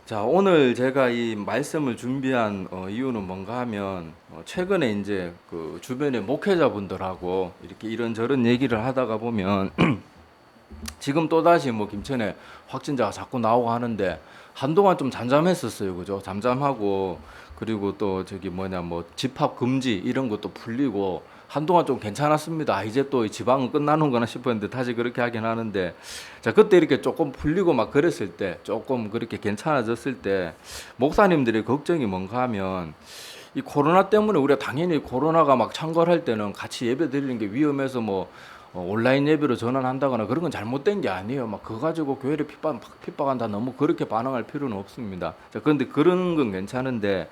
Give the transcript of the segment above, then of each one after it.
자, 오늘 제가 이 말씀을 준비한 이유는 뭔가 하면 최근에 이제 그 주변의 목회자분들하고 이렇게 이런저런 얘기를 하다가 보면 지금 또다시 뭐 김천에 확진자가 자꾸 나오고 하는데 한동안 좀 잠잠했었어요. 그죠? 잠잠하고 그리고 또 저기 뭐냐 뭐 집합 금지 이런 것도 풀리고 한동안 좀 괜찮았습니다. 이제 또 지방은 끝나는구나 싶었는데 다시 그렇게 하긴 하는데 자, 그때 이렇게 조금 풀리고 막 그랬을 때 조금 그렇게 괜찮아졌을 때 목사님들의 걱정이 뭔가 하면 이 코로나 때문에 우리가 당연히 코로나가 막 창궐할 때는 같이 예배 드리는 게 위험해서 뭐 온라인 예배로 전환한다거나 그런 건 잘못된 게 아니에요. 막 그거 가지고 교회를 핍박한다 너무 그렇게 반응할 필요는 없습니다. 자, 그런데 그런 건 괜찮은데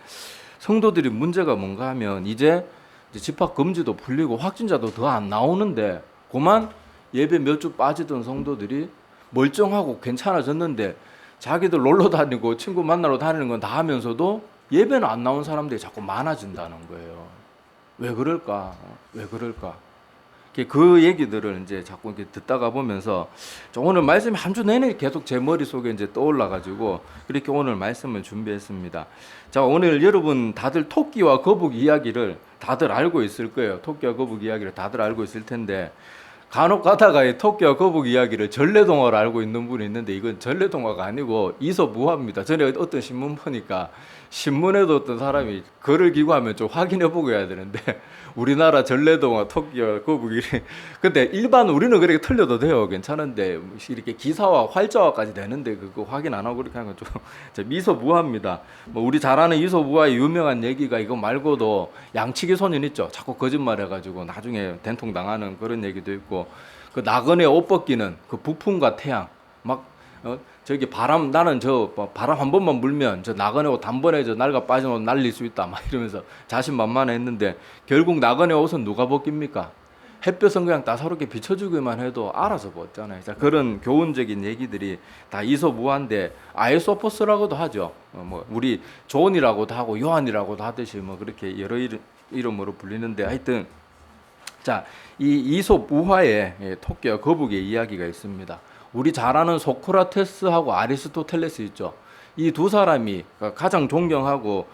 성도들이 문제가 뭔가 하면 이제 집합 금지도 풀리고 확진자도 더 안 나오는데 그만 예배 몇 주 빠지던 성도들이 멀쩡하고 괜찮아졌는데 자기들 놀러 다니고 친구 만나러 다니는 건 다 하면서도 예배는 안 나온 사람들이 자꾸 많아진다는 거예요. 왜 그럴까? 왜 그럴까? 그 얘기들을 이제 자꾸 이렇게 듣다가 보면서 오늘 말씀이 한 주 내내 계속 제 머릿속에 이제 떠올라 가지고 그렇게 오늘 말씀을 준비했습니다. 자, 오늘 여러분 다들 토끼와 거북 이야기를 다들 알고 있을 거예요. 토끼와 거북 이야기를 다들 알고 있을 텐데 간혹 가다가 이 토끼와 거북 이야기를 전래동화로 알고 있는 분이 있는데 이건 전래동화가 아니고 이솝우화입니다. 전에 어떤 신문 보니까 신문에도 어떤 사람이 글을 기고하면 좀 확인해보고 해야 되는데 우리나라 전래동화 토끼와 거북이 근데 일반 우리는 그렇게 틀려도 돼요. 괜찮은데 이렇게 기사와 활자화까지 되는데 그거 확인 안 하고 그렇게 하는 건 좀 이솝우화입니다. 뭐 우리 잘 아는 이솝우화의 유명한 얘기가 이거 말고도 양치기 소년 있죠. 자꾸 거짓말해가지고 나중에 된통 당하는 그런 얘기도 있고 그 나그네 옷 벗기는 그 북풍과 태양 막 저기 바람 나는 바람 한 번만 불면 저 나그네 옷 단번에 저 낡아 빠진 옷 날릴 수 있다 막 이러면서 자신만만했는데 결국 나그네 옷은 누가 벗깁니까? 햇볕은 그냥 따사롭게 비춰주기만 해도 알아서 벗잖아요. 자, 그런 교훈적인 얘기들이 다 이솝우화인데 아에소퍼스라고도 하죠. 뭐 우리 존이라고도 하고 요한이라고도 하듯이 뭐 그렇게 여러 이름으로 불리는데 하여튼 자, 이 이솝우화에 토끼와 거북이의 이야기가 있습니다. 우리 잘 아는 소크라테스하고 아리스토텔레스 있죠. 이 두 사람이 가장 존경하고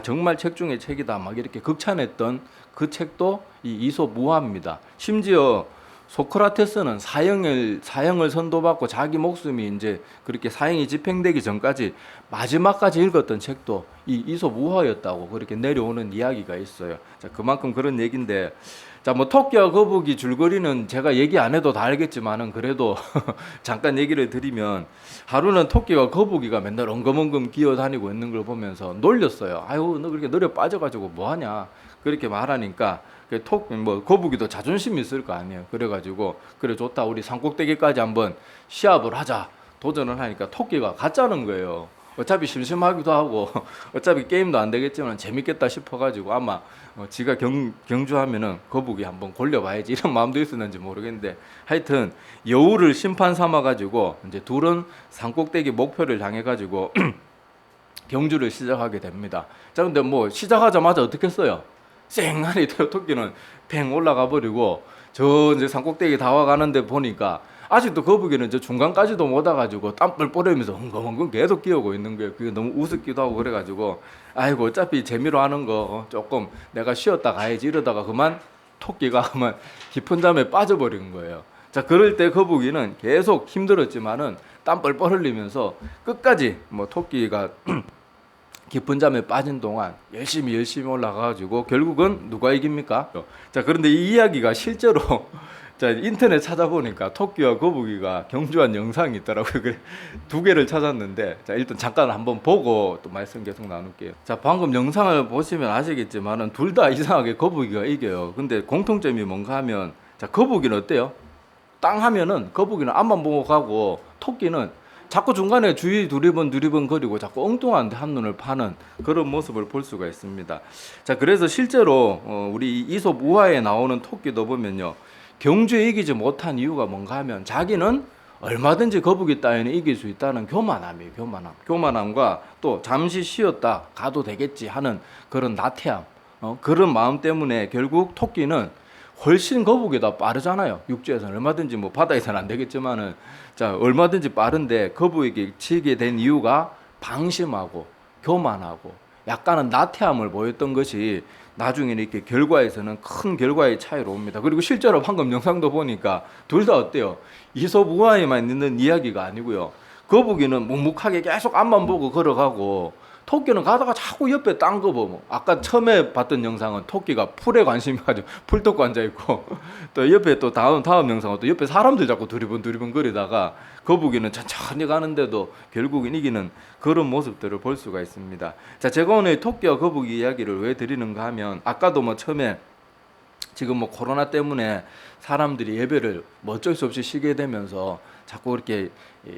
정말 책 중에 책이다 막 이렇게 극찬했던 그 책도 이 이솝우화입니다. 심지어 소크라테스는 사형을 선도받고 자기 목숨이 이제 그렇게 사형이 집행되기 전까지 마지막까지 읽었던 책도 이 이솝우화였다고 그렇게 내려오는 이야기가 있어요. 자, 그만큼 그런 얘기인데 자, 뭐 토끼와 거북이 줄거리는 제가 얘기 안 해도 다 알겠지만은 그래도 잠깐 얘기를 드리면 하루는 토끼와 거북이가 맨날 엉금엉금 기어다니고 있는 걸 보면서 놀렸어요. 아유, 너 그렇게 느려 빠져가지고 뭐 하냐? 그렇게 말하니까 뭐 거북이도 자존심이 있을 거 아니에요. 그래가지고 그래 좋다 우리 산꼭대기까지 한번 시합을 하자 도전을 하니까 토끼가 가짜는 거예요. 어차피 심심하기도 하고 어차피 게임도 안 되겠지만 재밌겠다 싶어가지고 아마 지가 경주하면은 거북이 한번 골려봐야지 이런 마음도 있었는지 모르겠는데 하여튼 여우를 심판 삼아가지고 이제 둘은 산꼭대기 목표를 향해가지고 경주를 시작하게 됩니다. 자, 근데 뭐 시작하자마자 어떻게 했어요? 쌩하니 토끼는 팽 올라가 버리고 저 이제 산꼭대기 다 와가는데 보니까 아직도 거북이는 저 중간까지도 못 와가지고 땀 뻘뻘하면서 엉금엉금 계속 기어오고 있는 거예요. 그게 너무 우습기도 하고 그래가지고 아이고 어차피 재미로 하는 거 조금 내가 쉬었다 가야지 이러다가 그만 토끼가 그만 깊은 잠에 빠져버린 거예요. 자, 그럴 때 거북이는 계속 힘들었지만은 땀 뻘뻘 흘리면서 끝까지 뭐 토끼가 깊은 잠에 빠진 동안 열심히 올라가가지고 결국은 누가 이깁니까? 자, 그런데 이 이야기가 실제로 자, 인터넷 찾아보니까 토끼와 거북이가 경주한 영상이 있더라고요. 그래, 두 개를 찾았는데 자, 일단 잠깐 한번 보고 또 말씀 계속 나눌게요. 자, 방금 영상을 보시면 아시겠지만은 둘 다 이상하게 거북이가 이겨요. 근데 공통점이 뭔가 하면 자, 거북이는 어때요? 땅 하면은 거북이는 앞만 보고 가고 토끼는 자꾸 중간에 주위 두리번 거리고 자꾸 엉뚱한 한눈을 파는 그런 모습을 볼 수가 있습니다. 자, 그래서 실제로 우리 이솝우화에 나오는 토끼도 보면요. 경주에 이기지 못한 이유가 뭔가 하면 자기는 얼마든지 거북이 따위는 이길 수 있다는 교만함이에요. 교만함과 또 잠시 쉬었다 가도 되겠지 하는 그런 나태함, 그런 마음 때문에 결국 토끼는 훨씬 거북이다 빠르잖아요. 육지에서는 얼마든지 뭐 바다에서는 안 되겠지만은 자 얼마든지 빠른데 거북이에게 치게 된 이유가 방심하고 교만하고 약간은 나태함을 보였던 것이 나중에는 이렇게 결과에서는 큰 결과의 차이로 옵니다. 그리고 실제로 방금 영상도 보니까 둘 다 어때요? 이솝우화에만 있는 이야기가 아니고요. 거북이는 묵묵하게 계속 앞만 보고 걸어가고 토끼는 가다가 자꾸 옆에 딴 거 보고, 아까 처음에 봤던 영상은 토끼가 풀에 관심이 가지고 풀 덮고 앉아있고 또 옆에 또 다음 영상은 또 옆에 사람들 자꾸 두리번 거리다가 거북이는 천천히 가는데도 결국은 이기는 그런 모습들을 볼 수가 있습니다. 자, 제가 오늘 토끼와 거북이 이야기를 왜 드리는가 하면, 아까도 뭐 처음에 지금 뭐 코로나 때문에 사람들이 예배를 뭐 어쩔 수 없이 쉬게 되면서 자꾸 이렇게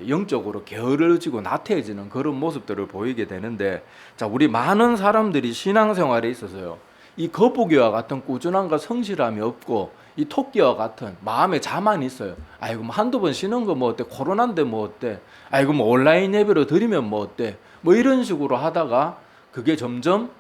영적으로 게으러지고 나태해지는 그런 모습들을 보이게 되는데, 자, 우리 많은 사람들이 신앙생활에 있어서요, 이 거북이와 같은 꾸준함과 성실함이 없고 이 토끼와 같은 마음에 자만이 있어요. 아이고 뭐 한두 번 쉬는 거 뭐 어때, 코로나인데 뭐 어때, 아이고 뭐 온라인 예배로 드리면 뭐 어때, 뭐 이런 식으로 하다가 그게 점점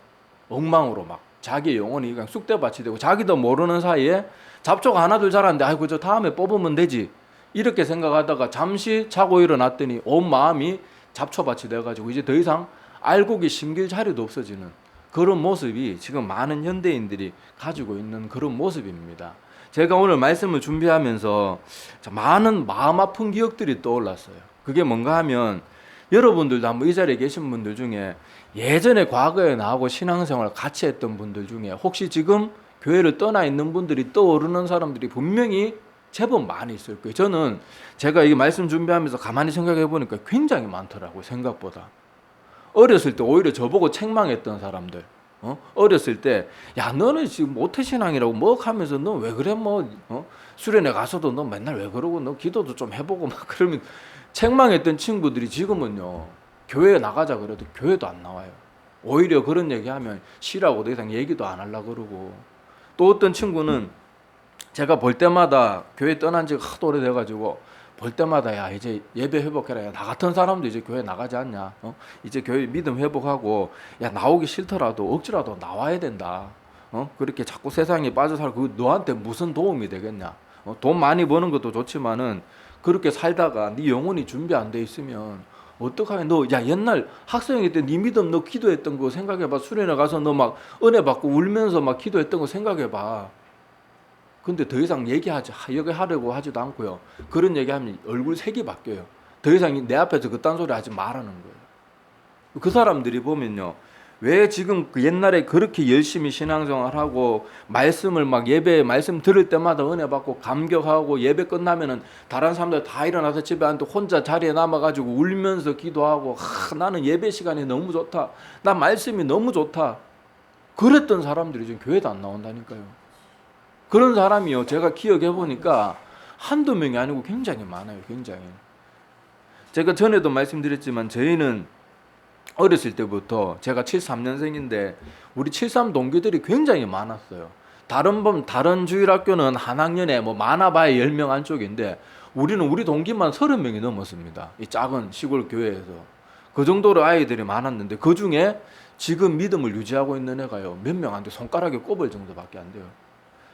엉망으로 막 자기 영혼이 그냥 쑥대밭이 되고, 자기도 모르는 사이에 잡초가 하나 둘 자랐는데 아이고 저 다음에 뽑으면 되지 이렇게 생각하다가 잠시 자고 일어났더니 온 마음이 잡초밭이 돼가지고 이제 더 이상 알곡이 심길 자리도 없어지는 그런 모습이 지금 많은 현대인들이 가지고 있는 그런 모습입니다. 제가 오늘 말씀을 준비하면서 많은 마음 아픈 기억들이 떠올랐어요. 그게 뭔가 하면, 여러분들도 한번 이 자리에 계신 분들 중에 예전에 과거에 나하고 신앙생활을 같이 했던 분들 중에 혹시 지금 교회를 떠나 있는 분들이 떠오르는 사람들이 분명히 제법 많이 있을 거예요. 저는 제가 이 말씀 준비하면서 가만히 생각해 보니까 굉장히 많더라고요. 생각보다. 어렸을 때 오히려 저보고 책망했던 사람들, 어렸을 때 야 너는 지금 모태신앙이라고 뭐 하면서 너 왜 그래, 뭐 수련회 가서도 너 맨날 왜 그러고, 너 기도도 좀 해보고 막 그러면 책망했던 친구들이 지금은요, 교회에 나가자 그래도 교회도 안 나와요. 오히려 그런 얘기하면 싫어하고 더 이상 얘기도 안 하려고 그러고, 또 어떤 친구는 제가 볼 때마다, 교회 떠난 지가 하도 오래돼가지고 볼 때마다 야 이제 예배 회복해라, 야, 나 같은 사람도 이제 교회 나가지 않냐, 이제 교회 믿음 회복하고 야 나오기 싫더라도 억지라도 나와야 된다, 그렇게 자꾸 세상에 빠져 살고 그 너한테 무슨 도움이 되겠냐, 돈 많이 버는 것도 좋지만은 그렇게 살다가 네 영혼이 준비 안 돼 있으면 어떡하냐. 너 야 옛날 학생일 때 네 믿음 너 기도했던 거 생각해봐. 수련회 가서 너 막 은혜 받고 울면서 막 기도했던 거 생각해봐. 근데 더 이상 얘기하려고 하지도 않고요. 그런 얘기하면 얼굴 색이 바뀌어요. 더 이상 내 앞에서 그딴 소리 하지 말라는 거예요. 그 사람들이 보면요, 왜 지금 그 옛날에 그렇게 열심히 신앙생활하고 말씀을 막 예배 말씀 들을 때마다 은혜 받고 감격하고 예배 끝나면은 다른 사람들 다 일어나서 집에 앉고 혼자 자리에 남아가지고 울면서 기도하고, 나는 예배 시간이 너무 좋다, 나 말씀이 너무 좋다, 그랬던 사람들이 지금 교회도 안 나온다니까요. 그런 사람이요, 제가 기억해 보니까 한두 명이 아니고 굉장히 많아요. 굉장히. 제가 전에도 말씀드렸지만 저희는 어렸을 때부터, 제가 73년생인데 우리 73 동기들이 굉장히 많았어요. 다른 주일학교는 한 학년에 뭐 많아봐야 10명 안쪽인데 우리는 우리 동기만 30명이 넘었습니다. 이 작은 시골 교회에서. 그 정도로 아이들이 많았는데 그 중에 지금 믿음을 유지하고 있는 애가요, 몇 명 안 돼. 손가락에 꼽을 정도밖에 안 돼요.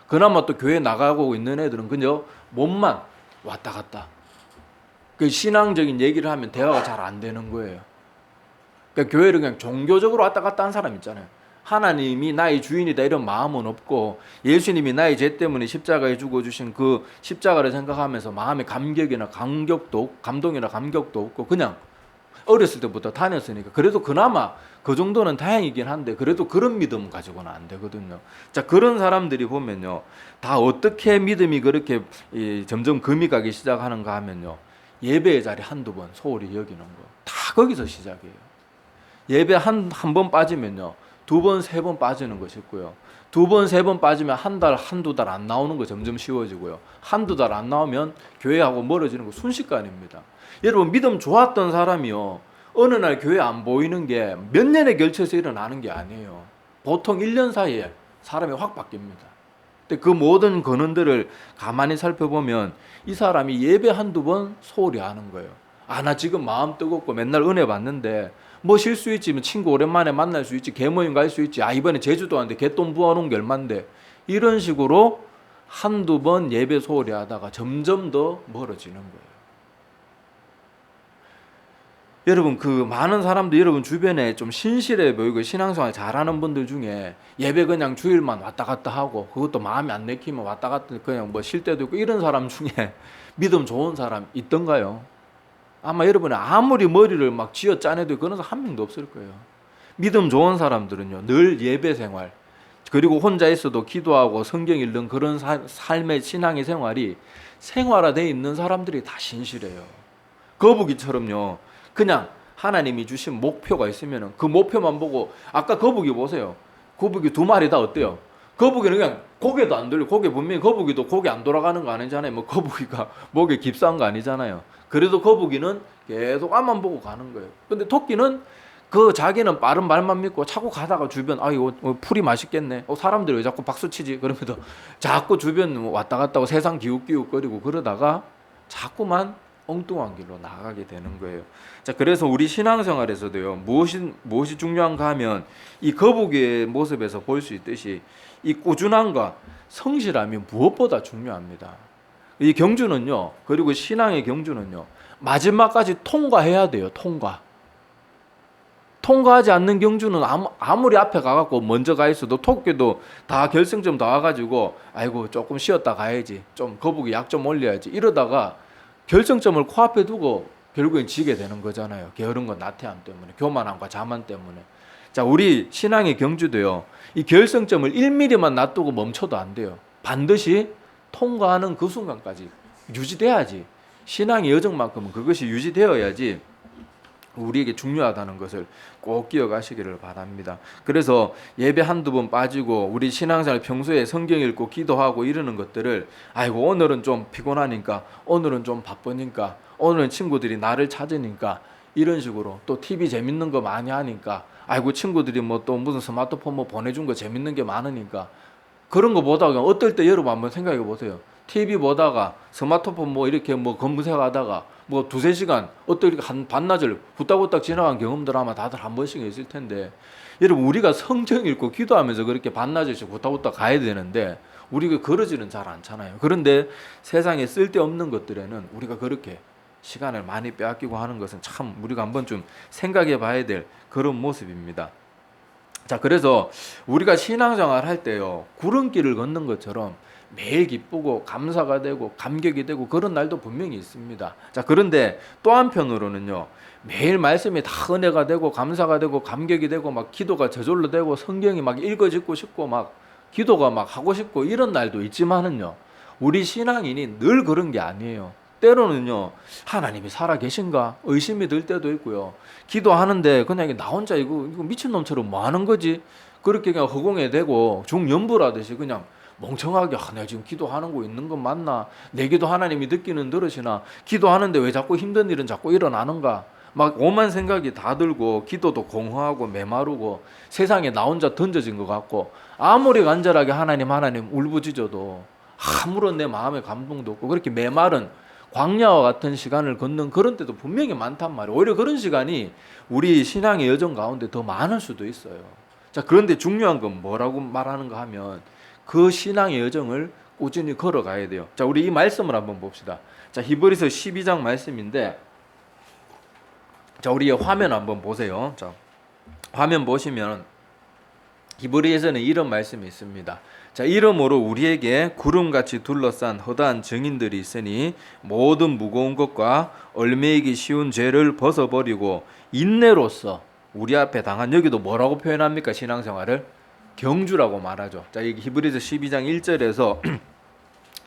그나마 또 교회 나가고 있는 애들은 그냥 몸만 왔다 갔다. 그 신앙적인 얘기를 하면 대화가 잘 안 되는 거예요. 그러니까 교회를 그냥 종교적으로 왔다 갔다 한 사람 있잖아요. 하나님이 나의 주인이다 이런 마음은 없고, 예수님이 나의 죄 때문에 십자가에 죽어주신 그 십자가를 생각하면서 마음에 감동이나 감격도 없고 그냥 어렸을 때부터 다녔으니까 그래도 그나마 그 정도는 다행이긴 한데 그래도 그런 믿음 가지고는 안 되거든요. 자, 그런 사람들이 보면요, 다 어떻게 믿음이 그렇게 점점 금이 가기 시작하는가 하면요, 예배의 자리 한두 번 소홀히 여기는 거, 다 거기서 시작이에요. 예배 한 번 빠지면요, 두 번, 세 번 빠지는 거 쉽고요. 두 번, 세 번 빠지면 한 달, 한두 달 안 나오는 거 점점 쉬워지고요. 한두 달 안 나오면 교회하고 멀어지는 거 순식간입니다. 여러분, 믿음 좋았던 사람이요, 어느 날 교회 안 보이는 게 몇 년에 걸쳐서 일어나는 게 아니에요. 보통 1년 사이에 사람이 확 바뀝니다. 근데 그 모든 근원들을 가만히 살펴보면 이 사람이 예배 한두 번 소홀히 하는 거예요. 나 지금 마음 뜨겁고 맨날 은혜 받는데 뭐 쉴 수 있지, 친구 오랜만에 만날 수 있지, 개모임 갈 수 있지, 이번에 제주도 왔는데 개돈 부어놓은 게 얼만데, 이런 식으로 한두 번 예배 소홀히 하다가 점점 더 멀어지는 거예요. 여러분 그 많은 사람들 여러분 주변에 좀 신실해 보이고 신앙생활 잘하는 분들 중에 예배 그냥 주일만 왔다 갔다 하고 그것도 마음에 안 내키면 왔다 갔다 그냥 뭐 쉴 때도 있고 이런 사람 중에 믿음 좋은 사람 있던가요? 아마 여러분이 아무리 머리를 막 쥐어 짜내도 그런 사람 한 명도 없을 거예요. 믿음 좋은 사람들은요 늘 예배 생활 그리고 혼자 있어도 기도하고 성경 읽는 그런 삶의 신앙의 생활이 생활화되어 있는 사람들이 다 신실해요. 거북이처럼요. 그냥 하나님이 주신 목표가 있으면 그 목표만 보고 아까 거북이 보세요. 거북이 두 마리 다 어때요? 거북이는 그냥 고개도 안 돌려. 고개 분명히 거북이도 고개 안 돌아가는 거 아니잖아요. 뭐 거북이가 목에 깁스한 거 아니잖아요. 그래도 거북이는 계속 앞만 보고 가는 거예요. 근데 토끼는 그 자기는 빠른 말만 믿고 자꾸 가다가 주변 이거 풀이 맛있겠네. 사람들이 왜 자꾸 박수 치지? 그러면서 자꾸 주변 왔다 갔다 하고 세상 기웃기웃거리고 그러다가 자꾸만 엉뚱한 길로 나가게 되는 거예요. 자, 그래서 우리 신앙생활에서도요. 무엇이 중요한가 하면 이 거북이의 모습에서 볼 수 있듯이 이 꾸준함과 성실함이 무엇보다 중요합니다. 이 경주는요. 그리고 신앙의 경주는요. 마지막까지 통과해야 돼요. 통과하지 않는 경주는 아무리 앞에 가갖고 먼저 가 있어도 토끼도 다 결승점 다 와가지고 아이고 조금 쉬었다 가야지. 좀 거북이 약 좀 올려야지. 이러다가 결정점을 코앞에 두고 결국엔 지게 되는 거잖아요. 게으른 건 나태함 때문에, 교만함과 자만 때문에. 자, 우리 신앙의 경주도요. 이 결승점을 1mm만 놔두고 멈춰도 안 돼요. 반드시 통과하는 그 순간까지 유지돼야지. 신앙의 여정만큼은 그것이 유지되어야지 우리에게 중요하다는 것을 꼭 기억하시기를 바랍니다. 그래서 예배 한두 번 빠지고 우리 신앙생활 평소에 성경 읽고 기도하고 이러는 것들을 아이고 오늘은 좀 피곤하니까 오늘은 좀 바쁘니까 오늘은 친구들이 나를 찾으니까 이런 식으로 또 TV 재밌는 거 많이 하니까 아이고 친구들이 뭐 또 무슨 스마트폰 뭐 보내준 거 재밌는 게 많으니까 그런 거 보다가 어떨 때 여러분 한번 생각해 보세요. TV 보다가 스마트폰 뭐 이렇게 뭐 검색하다가 뭐 두세 시간 어떻게 한 반나절 후딱후딱 지나간 경험들 아마 다들 한 번씩 있을 텐데 여러분 우리가 성경 읽고 기도하면서 그렇게 반나절씩 후딱후딱 가야 되는데 우리가 그러지는 잘 않잖아요. 그런데 세상에 쓸데없는 것들에는 우리가 그렇게 시간을 많이 빼앗기고 하는 것은 참 우리가 한번 좀 생각해 봐야 될 그런 모습입니다. 자, 그래서 우리가 신앙생활 할 때요 구름길을 걷는 것처럼 매일 기쁘고 감사가 되고 감격이 되고 그런 날도 분명히 있습니다. 자, 그런데 또 한편으로는요 매일 말씀이 다 은혜가 되고 감사가 되고 감격이 되고 막 기도가 저절로 되고 성경이 막 읽어지고 싶고 막 기도가 막 하고 싶고 이런 날도 있지만은요 우리 신앙인이 늘 그런 게 아니에요. 때로는요 하나님이 살아 계신가 의심이 들 때도 있고요. 기도하는데 그냥 나 혼자 이거 미친놈처럼 뭐 하는 거지? 그렇게 그냥 허공에 대고 중연부라듯이 그냥 멍청하게 내가 지금 기도하는 거 있는 건 맞나? 내 기도 하나님이 듣기는 들으시나? 기도하는데 왜 자꾸 힘든 일은 자꾸 일어나는가? 막 오만 생각이 다 들고 기도도 공허하고 메마르고 세상에 나 혼자 던져진 것 같고 아무리 간절하게 하나님 울부짖어도 아무런 내 마음의 감동도 없고 그렇게 메마른 광야와 같은 시간을 걷는 그런 때도 분명히 많단 말이에요. 오히려 그런 시간이 우리 신앙의 여정 가운데 더 많을 수도 있어요. 자, 그런데 중요한 건 뭐라고 말하는가 하면 그 신앙의 여정을 꾸준히 걸어가야 돼요. 자, 우리 이 말씀을 한번 봅시다. 자, 히브리서 12장 말씀인데 자, 우리 화면 한번 보세요. 자, 화면 보시면 히브리에서는 이런 말씀이 있습니다. 자, 이러므로 우리에게 구름같이 둘러싼 허다한 증인들이 있으니 모든 무거운 것과 얽매이기 쉬운 죄를 벗어버리고 인내로써 우리 앞에 당한 여기도 뭐라고 표현합니까? 신앙생활을 경주라고 말하죠. 자, 여기 히브리서 12장 1절에서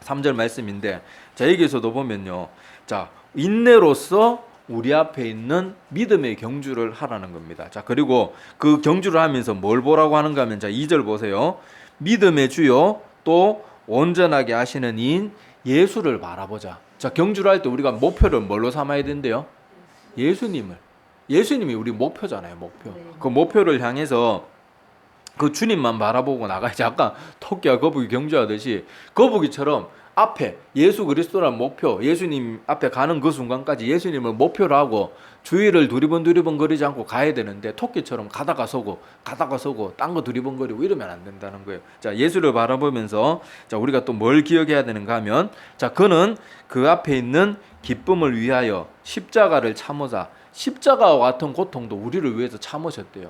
3절 말씀인데 자, 여기서도 보면요. 자, 인내로써 우리 앞에 있는 믿음의 경주를 하라는 겁니다. 자, 그리고 그 경주를 하면서 뭘 보라고 하는가 하면 자, 2절 보세요. 믿음의 주요 또 온전하게 하시는 이인 예수를 바라보자. 자, 경주를 할 때 우리가 목표를 뭘로 삼아야 된대요? 예수님이 우리 목표잖아요. 목표. 그 목표를 향해서 그 주님만 바라보고 나가야지. 아까 토끼와 거북이 경주하듯이 거북이처럼 앞에 예수 그리스도라는 목표, 예수님 앞에 가는 그 순간까지 예수님을 목표로 하고 주위를 두리번 거리지 않고 가야 되는데 토끼처럼 가다가 서고 딴 거 두리번거리고 이러면 안 된다는 거예요. 자, 예수를 바라보면서 자, 우리가 또 뭘 기억해야 되는가 하면 자, 그는 그 앞에 있는 기쁨을 위하여 십자가를 참으사 십자가와 같은 고통도 우리를 위해서 참으셨대요.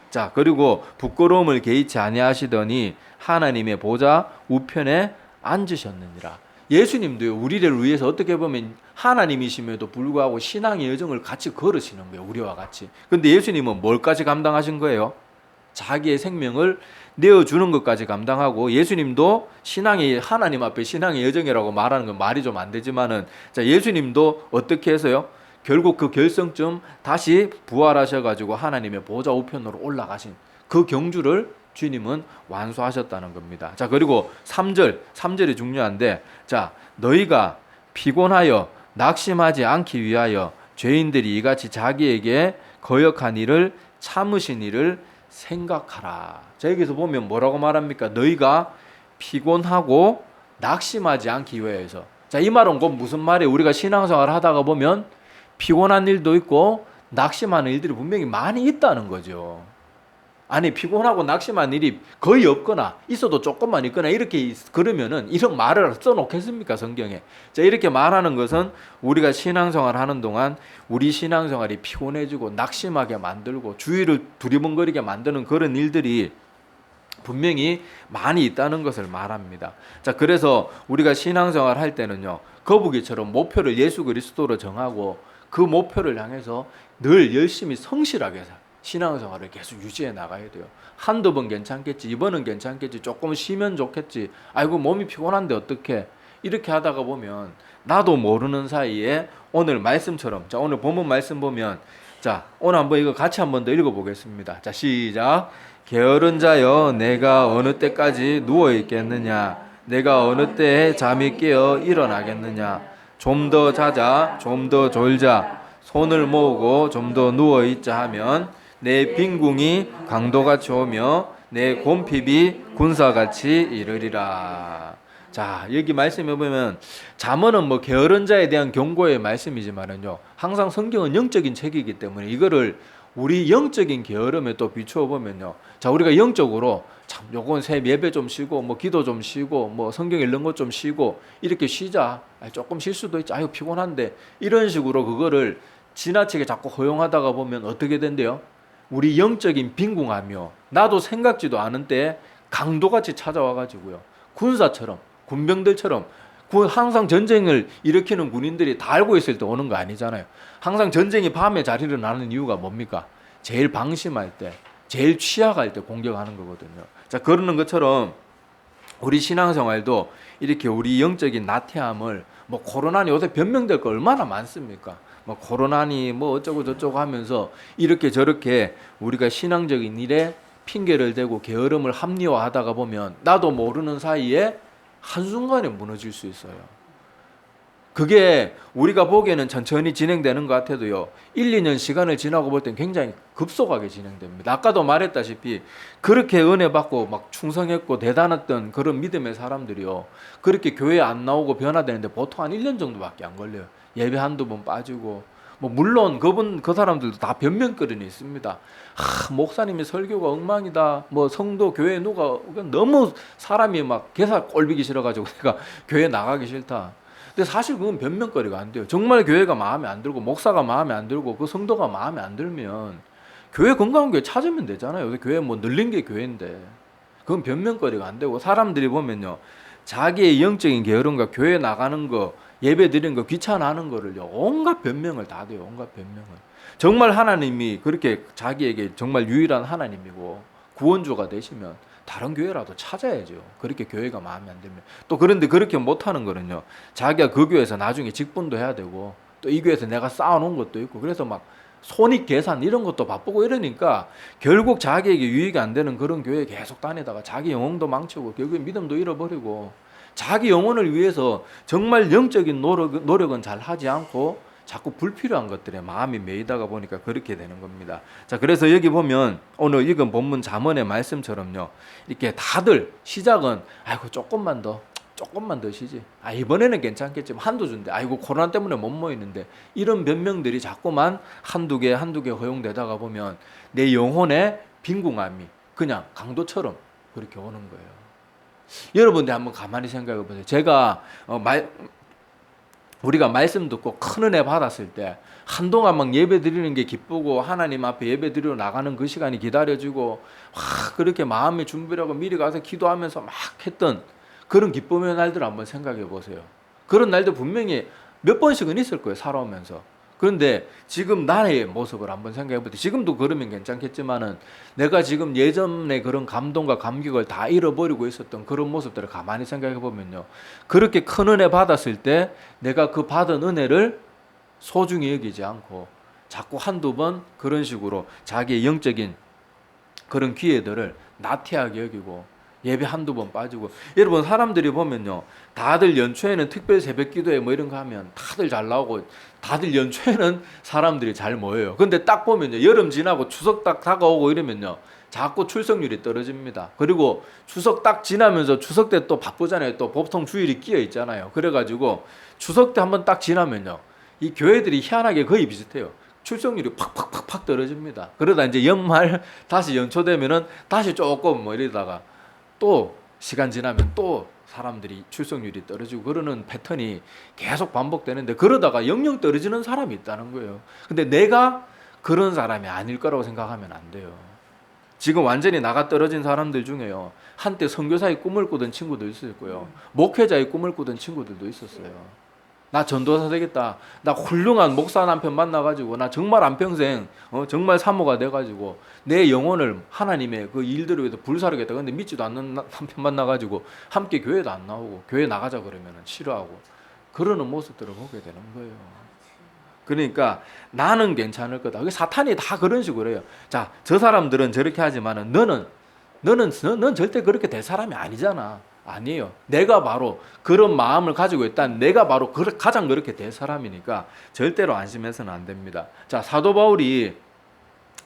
자, 그리고 부끄러움을 개의치 아니하시더니 하나님의 보좌 우편에 앉으셨느니라. 예수님도요, 우리를 위해서 어떻게 보면 하나님이심에도 불구하고 신앙의 여정을 같이 걸으시는 거예요. 우리와 같이. 근데 예수님은 뭘까지 감당하신 거예요? 자기의 생명을 내어주는 것까지 감당하고, 예수님도 신앙이 하나님 앞에 신앙의 여정이라고 말하는 건 말이 좀 안 되지만은, 자, 예수님도 어떻게 해서요? 결국 그 결성점 다시 부활하셔가지고 하나님의 보좌 우편으로 올라가신 그 경주를 주님은 완수하셨다는 겁니다. 자, 그리고 3절이 중요한데, 자, 너희가 피곤하여 낙심하지 않기 위하여 죄인들이 이같이 자기에게 거역한 일을 참으신 일을 생각하라. 자, 여기서 보면 뭐라고 말합니까? 너희가 피곤하고 낙심하지 않기 위해서. 자, 이 말은 곧 무슨 말이에요? 우리가 신앙생활 하다가 보면 피곤한 일도 있고 낙심하는 일들이 분명히 많이 있다는 거죠. 아니, 피곤하고 낙심한 일이 거의 없거나 있어도 조금만 있거나 이렇게 그러면은 이런 말을 써놓겠습니까, 성경에? 자, 이렇게 말하는 것은 우리가 신앙생활 하는 동안 우리 신앙생활이 피곤해지고 낙심하게 만들고 주위를 두리번거리게 만드는 그런 일들이 분명히 많이 있다는 것을 말합니다. 자, 그래서 우리가 신앙생활 할 때는요, 거북이처럼 목표를 예수 그리스도로 정하고 그 목표를 향해서 늘 열심히 성실하게 신앙생활을 계속 유지해 나가야 돼요. 한두 번 괜찮겠지, 이번은 괜찮겠지, 조금 쉬면 좋겠지, 아이고 몸이 피곤한데 어떡해, 이렇게 하다가 보면 나도 모르는 사이에 오늘 말씀처럼, 자, 오늘 본문 말씀 보면, 자, 오늘 한번 이거 같이 한번 더 읽어보겠습니다. 자, 시작. 게으른 자여, 내가 어느 때까지 누워 있겠느냐? 내가 어느 때에 잠이 깨어 일어나겠느냐? 좀 더 자자, 좀 더 졸자, 손을 모으고 좀 더 누워 있자 하면 내 빈궁이 강도같이 오며 내 곰핍이 군사같이 이르리라. 자, 여기 말씀해 보면 잠언은 뭐 게으른 자에 대한 경고의 말씀이지만은요, 항상 성경은 영적인 책이기 때문에 이거를 우리 영적인 게으름에 또 비추어 보면요, 자, 우리가 영적으로 참 요건 새 예배 좀 쉬고 뭐 기도 좀 쉬고 뭐 성경 읽는 것 좀 쉬고 이렇게 쉬자, 조금 쉴 수도 있지, 아유 피곤한데, 이런 식으로 그거를 지나치게 자꾸 허용하다가 보면 어떻게 된대요? 우리 영적인 빈궁하며 나도 생각지도 않은 때에 강도같이 찾아와가지고요, 군사처럼, 군병들처럼, 항상 전쟁을 일으키는 군인들이 다 알고 있을 때 오는 거 아니잖아요. 항상 전쟁이 밤에 자리를 나는 이유가 뭡니까? 제일 방심할 때, 제일 취약할 때 공격하는 거거든요. 자, 그러는 것처럼 우리 신앙생활도 이렇게 우리 영적인 나태함을, 뭐 코로나니 요새 변명될 거 얼마나 많습니까? 뭐 코로나니 뭐 어쩌고 저쩌고 하면서 이렇게 저렇게 우리가 신앙적인 일에 핑계를 대고 게으름을 합리화하다가 보면 나도 모르는 사이에 한순간에 무너질 수 있어요. 그게 우리가 보기에는 천천히 진행되는 것 같아도요, 1, 2년 시간을 지나고 볼 땐 굉장히 급속하게 진행됩니다. 아까도 말했다시피 그렇게 은혜 받고 막 충성했고 대단했던 그런 믿음의 사람들이요, 그렇게 교회 안 나오고 변화되는데 보통 한 1년 정도밖에 안 걸려요. 예배 한두 번 빠지고, 뭐 물론 그 사람들도 다 변명거리는 있습니다. 목사님이 설교가 엉망이다, 뭐 성도 교회 누가 너무 사람이 막 개살 꼴비기 싫어가지고 내가 교회 나가기 싫다. 근데 사실 그건 변명거리가 안 돼요. 정말 교회가 마음에 안 들고 목사가 마음에 안 들고 그 성도가 마음에 안 들면 교회, 건강한 교회 찾으면 되잖아요. 요새 교회 뭐 늘린 게 교회인데, 그건 변명거리가 안 되고, 사람들이 보면요, 자기의 영적인 게으름과 교회 나가는 거, 예배 드리는 거 귀찮아하는 거를요, 온갖 변명을 다 돼요. 온갖 변명을. 정말 하나님이 그렇게 자기에게 정말 유일한 하나님이고 구원주가 되시면 다른 교회라도 찾아야죠. 그렇게 교회가 마음에 안 들면. 또 그런데 그렇게 못하는 거는요, 자기가 그 교회에서 나중에 직분도 해야 되고 또 이 교회에서 내가 쌓아놓은 것도 있고, 그래서 막 손익 계산 이런 것도 바쁘고 이러니까 결국 자기에게 유익이 안 되는 그런 교회에 계속 다니다가 자기 영혼도 망치고 결국에 믿음도 잃어버리고, 자기 영혼을 위해서 정말 영적인 노력은 잘 하지 않고 자꾸 불필요한 것들에 마음이 매이다가 보니까 그렇게 되는 겁니다. 자, 그래서 여기 보면 오늘 읽은 본문 잠언의 말씀처럼요, 이렇게 다들 시작은 아이고 조금만 더 쉬지, 이번에는 괜찮겠지, 한두 주인데, 아이고 코로나 때문에 못 모이는데, 이런 변명들이 자꾸만 한두 개 허용되다가 보면 내 영혼의 빈궁함이 그냥 강도처럼 그렇게 오는 거예요. 여러분들 한번 가만히 생각해 보세요. 제가 우리가 말씀 듣고 큰 은혜 받았을 때 한동안 막 예배 드리는 게 기쁘고 하나님 앞에 예배 드리러 나가는 그 시간이 기다려지고 막 그렇게 마음의 준비를 하고 미리 가서 기도하면서 막 했던 그런 기쁨의 날들 한번 생각해 보세요. 그런 날도 분명히 몇 번씩은 있을 거예요, 살아오면서. 그런데 지금 나의 모습을 한번 생각해 볼 때 지금도 그러면 괜찮겠지만은 내가 지금 예전에 그런 감동과 감격을 다 잃어버리고 있었던 그런 모습들을 가만히 생각해 보면요, 그렇게 큰 은혜 받았을 때 내가 그 받은 은혜를 소중히 여기지 않고 자꾸 한두 번 그런 식으로 자기의 영적인 그런 기회들을 나태하게 여기고 예배 한두 번 빠지고. 여러분, 사람들이 보면요, 다들 연초에는 특별 새벽 기도회 뭐 이런 거 하면 다들 잘 나오고 다들 연초에는 사람들이 잘 모여요. 근데 딱 보면요, 여름 지나고 추석 딱 다가오고 이러면요, 자꾸 출석률이 떨어집니다. 그리고 추석 딱 지나면서 추석 때 또 바쁘잖아요. 또 보통 주일이 끼어 있잖아요. 그래가지고 추석 때 한번 딱 지나면요, 이 교회들이 희한하게 거의 비슷해요. 출석률이 팍팍팍팍 떨어집니다. 그러다 이제 연말 다시 연초되면은 다시 조금 뭐 이러다가 또 시간 지나면 또 사람들이 출석률이 떨어지고 그러는 패턴이 계속 반복되는데, 그러다가 영영 떨어지는 사람이 있다는 거예요. 근데 내가 그런 사람이 아닐 거라고 생각하면 안 돼요. 지금 완전히 나가 떨어진 사람들 중에요, 한때 선교사의 꿈을 꾸던 친구도 있을 거예요. 목회자의 꿈을 꾸던 친구들도 있었어요. 나 전도사 되겠다. 나 훌륭한 목사 남편 만나가지고 나 정말 한평생 정말 사모가 돼가지고 내 영혼을 하나님의 그 일들을 위해서 불사르겠다. 근데 믿지도 않는 남편 만나가지고 함께 교회도 안 나오고 교회 나가자 그러면 싫어하고 그러는 모습들을 보게 되는 거예요. 그러니까 나는 괜찮을 거다. 사탄이 다 그런 식으로 해요. 자, 저 사람들은 저렇게 하지만은 넌 절대 그렇게 될 사람이 아니잖아. 아니에요. 내가 바로 그런 마음을 가지고 있다는, 내가 바로 가장 그렇게 될 사람이니까 절대로 안심해서는 안 됩니다. 자, 사도 바울이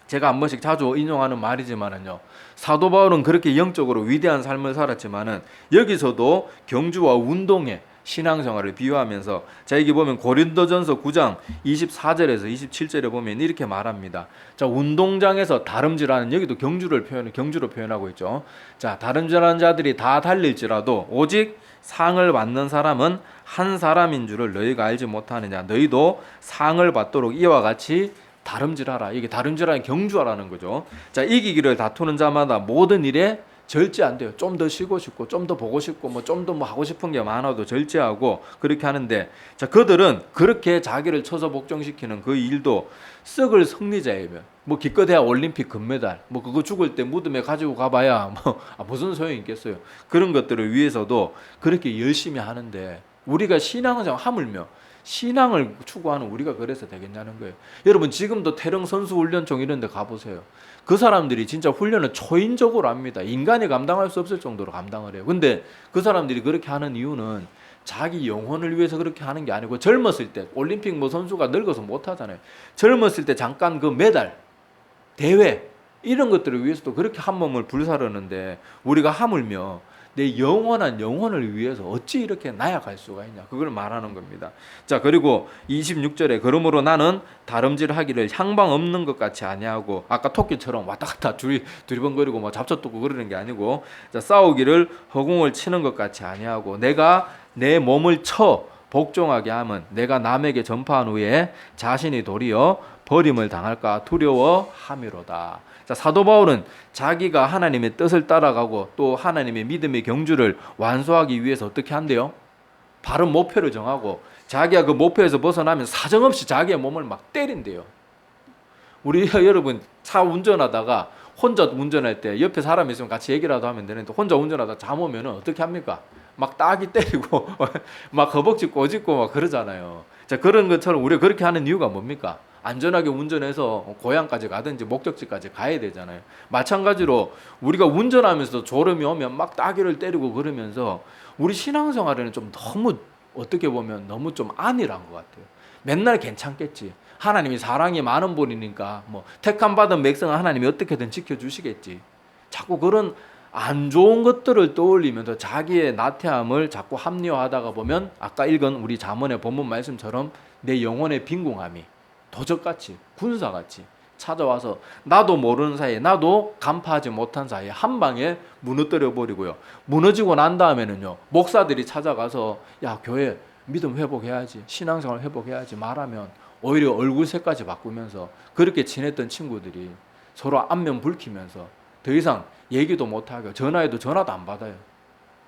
제가 한 번씩 자주 인용하는 말이지만은요, 사도 바울은 그렇게 영적으로 위대한 삶을 살았지만은 여기서도 경주와 운동에 신앙생활을 비유하면서, 자, 여기 보면 고린도전서 9장 24절에서 27절에 보면 이렇게 말합니다. 자, 운동장에서 다름질하는, 여기도 경주로 표현하고 있죠. 자, 다름질하는 자들이 다 달릴지라도 오직 상을 받는 사람은 한 사람인 줄을 너희가 알지 못하느냐. 너희도 상을 받도록 이와 같이 다름질하라. 이게 다름질하는 경주하라는 거죠. 자, 이기기를 다투는 자마다 모든 일에 절제한대요. 좀 더 쉬고 싶고 좀 더 보고 싶고 뭐 좀 더 뭐 하고 싶은 게 많아도 절제하고 그렇게 하는데, 자, 그들은 그렇게 자기를 쳐서 복종시키는 그 일도 썩을 승리자이며, 뭐 기껏해야 올림픽 금메달 뭐 그거 죽을 때 무덤에 가지고 가봐야 뭐 무슨 소용이 있겠어요. 그런 것들을 위해서도 그렇게 열심히 하는데, 우리가 신앙생활 하물며 신앙을 추구하는 우리가 그래서 되겠냐는 거예요. 여러분, 지금도 태릉 선수훈련총 이런 데 가보세요. 그 사람들이 진짜 훈련을 초인적으로 합니다. 인간이 감당할 수 없을 정도로 감당을 해요. 근데 그 사람들이 그렇게 하는 이유는 자기 영혼을 위해서 그렇게 하는 게 아니고, 젊었을 때 올림픽 뭐 선수가 늙어서 못 하잖아요. 젊었을 때 잠깐 그 메달, 대회 이런 것들을 위해서도 그렇게 한 몸을 불사르는데, 우리가 하물며 내 영원한 영혼을 위해서 어찌 이렇게 나약할 수가 있냐, 그걸 말하는 겁니다. 자, 그리고 26절에 그러므로 나는 다름질하기를 향방 없는 것 같이 아니하고, 아까 토끼처럼 왔다 갔다 두리번거리고 뭐 잡초뜯고 그러는 게 아니고, 자, 싸우기를 허공을 치는 것 같이 아니하고, 내가 내 몸을 쳐 복종하게 하면 내가 남에게 전파한 후에 자신이 도리어 버림을 당할까 두려워함이로다. 자, 사도 바울은 자기가 하나님의 뜻을 따라가고 또 하나님의 믿음의 경주를 완수하기 위해서 어떻게 한대요? 바른 목표를 정하고 자기가 그 목표에서 벗어나면 사정없이 자기의 몸을 막 때린대요. 우리 여러분, 차 운전하다가 혼자 운전할 때 옆에 사람이 있으면 같이 얘기라도 하면 되는데, 혼자 운전하다 잠 오면 어떻게 합니까? 막 따기 때리고 막 허벅지 꼬집고 막 그러잖아요. 자, 그런 것처럼 우리가 그렇게 하는 이유가 뭡니까? 안전하게 운전해서 고향까지 가든지 목적지까지 가야 되잖아요. 마찬가지로 우리가 운전하면서 졸음이 오면 막 따귀를 때리고 그러면서 우리 신앙생활에는 좀 너무, 어떻게 보면 너무 좀 안일한 것 같아요. 맨날 괜찮겠지. 하나님이 사랑이 많은 분이니까 뭐 택함 받은 백성은 하나님이 어떻게든 지켜주시겠지. 자꾸 그런 안 좋은 것들을 떠올리면서 자기의 나태함을 자꾸 합리화하다가 보면 아까 읽은 우리 잠언의 본문 말씀처럼 내 영혼의 빈궁함이 도적같이, 군사같이 찾아와서 나도 모르는 사이에, 나도 간파하지 못한 사이에 한 방에 무너뜨려 버리고요. 무너지고 난 다음에는요, 목사들이 찾아가서 야, 교회 믿음 회복해야지, 신앙생활 회복해야지 말하면 오히려 얼굴색까지 바꾸면서 그렇게 지냈던 친구들이 서로 안면 붉히면서 더 이상 얘기도 못하고 전화해도 전화도 안 받아요.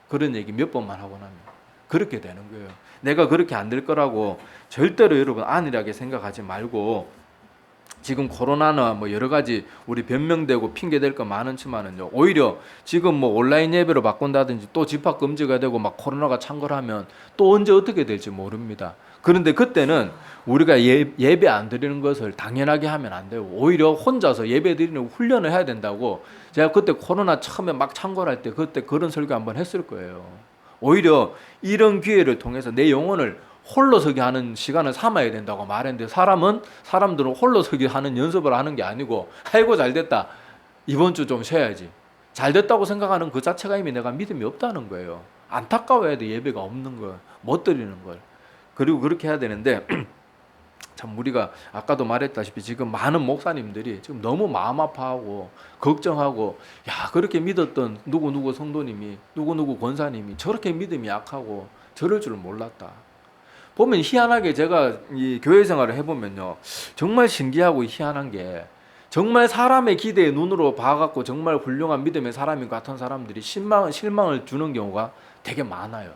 그런 얘기 몇 번만 하고 나면 그렇게 되는 거예요. 내가 그렇게 안 될 거라고 절대로 여러분 안일하게 생각하지 말고, 지금 코로나나 뭐 여러 가지 우리 변명되고 핑계댈 거 많지만은요, 오히려 지금 뭐 온라인 예배로 바꾼다든지 또 집합 금지가 되고 막 코로나가 창궐하면 또 언제 어떻게 될지 모릅니다. 그런데 그때는 우리가 예배 안 드리는 것을 당연하게 하면 안 돼요. 오히려 혼자서 예배 드리는 훈련을 해야 된다고. 제가 그때 코로나 처음에 막 창궐할 때 그때 그런 설교 한번 했을 거예요. 오히려 이런 기회를 통해서 내 영혼을 홀로서기 하는 시간을 삼아야 된다고 말했는데, 사람들은 홀로서기 하는 연습을 하는 게 아니고, 아이고 잘됐다, 이번 주 좀 쉬어야지, 잘됐다고 생각하는 그 자체가 이미 내가 믿음이 없다는 거예요. 안타까워야 돼, 예배가 없는 걸, 못 드리는 걸. 그리고 그렇게 해야 되는데 참 우리가 아까도 말했다시피 지금 많은 목사님들이 지금 너무 마음 아파하고 걱정하고, 야, 그렇게 믿었던 누구 성도님이, 누구 권사님이 저렇게 믿음이 약하고 저럴 줄 몰랐다. 보면 희한하게 제가 이 교회 생활을 해보면요, 정말 신기하고 희한한 게, 정말 사람의 기대의 눈으로 봐갖고 정말 훌륭한 믿음의 사람인 것 같은 사람들이 실망을 주는 경우가 되게 많아요.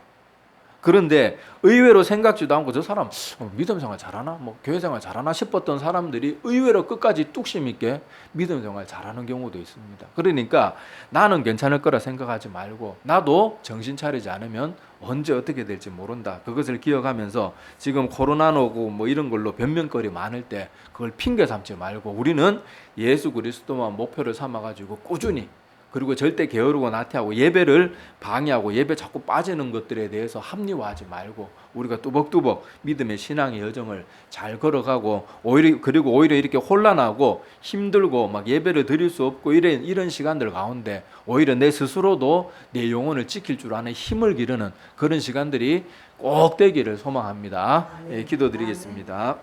그런데 의외로 생각지도 않고 저 사람 믿음 생활 잘하나? 뭐 교회 생활 잘하나 싶었던 사람들이 의외로 끝까지 뚝심 있게 믿음 생활 잘하는 경우도 있습니다. 그러니까 나는 괜찮을 거라 생각하지 말고, 나도 정신 차리지 않으면 언제 어떻게 될지 모른다. 그것을 기억하면서 지금 코로나 오고 뭐 이런 걸로 변명거리 많을 때 그걸 핑계 삼지 말고, 우리는 예수 그리스도만 목표를 삼아가지고 꾸준히, 그리고 절대 게으르고 나태하고 예배를 방해하고 예배 자꾸 빠지는 것들에 대해서 합리화하지 말고, 우리가 뚜벅뚜벅 믿음의 신앙의 여정을 잘 걸어가고, 그리고 오히려 이렇게 혼란하고 힘들고 막 예배를 드릴 수 없고 이런 시간들 가운데 오히려 내 스스로도 내 영혼을 지킬 줄 아는 힘을 기르는 그런 시간들이 꼭 되기를 소망합니다. 예, 기도드리겠습니다.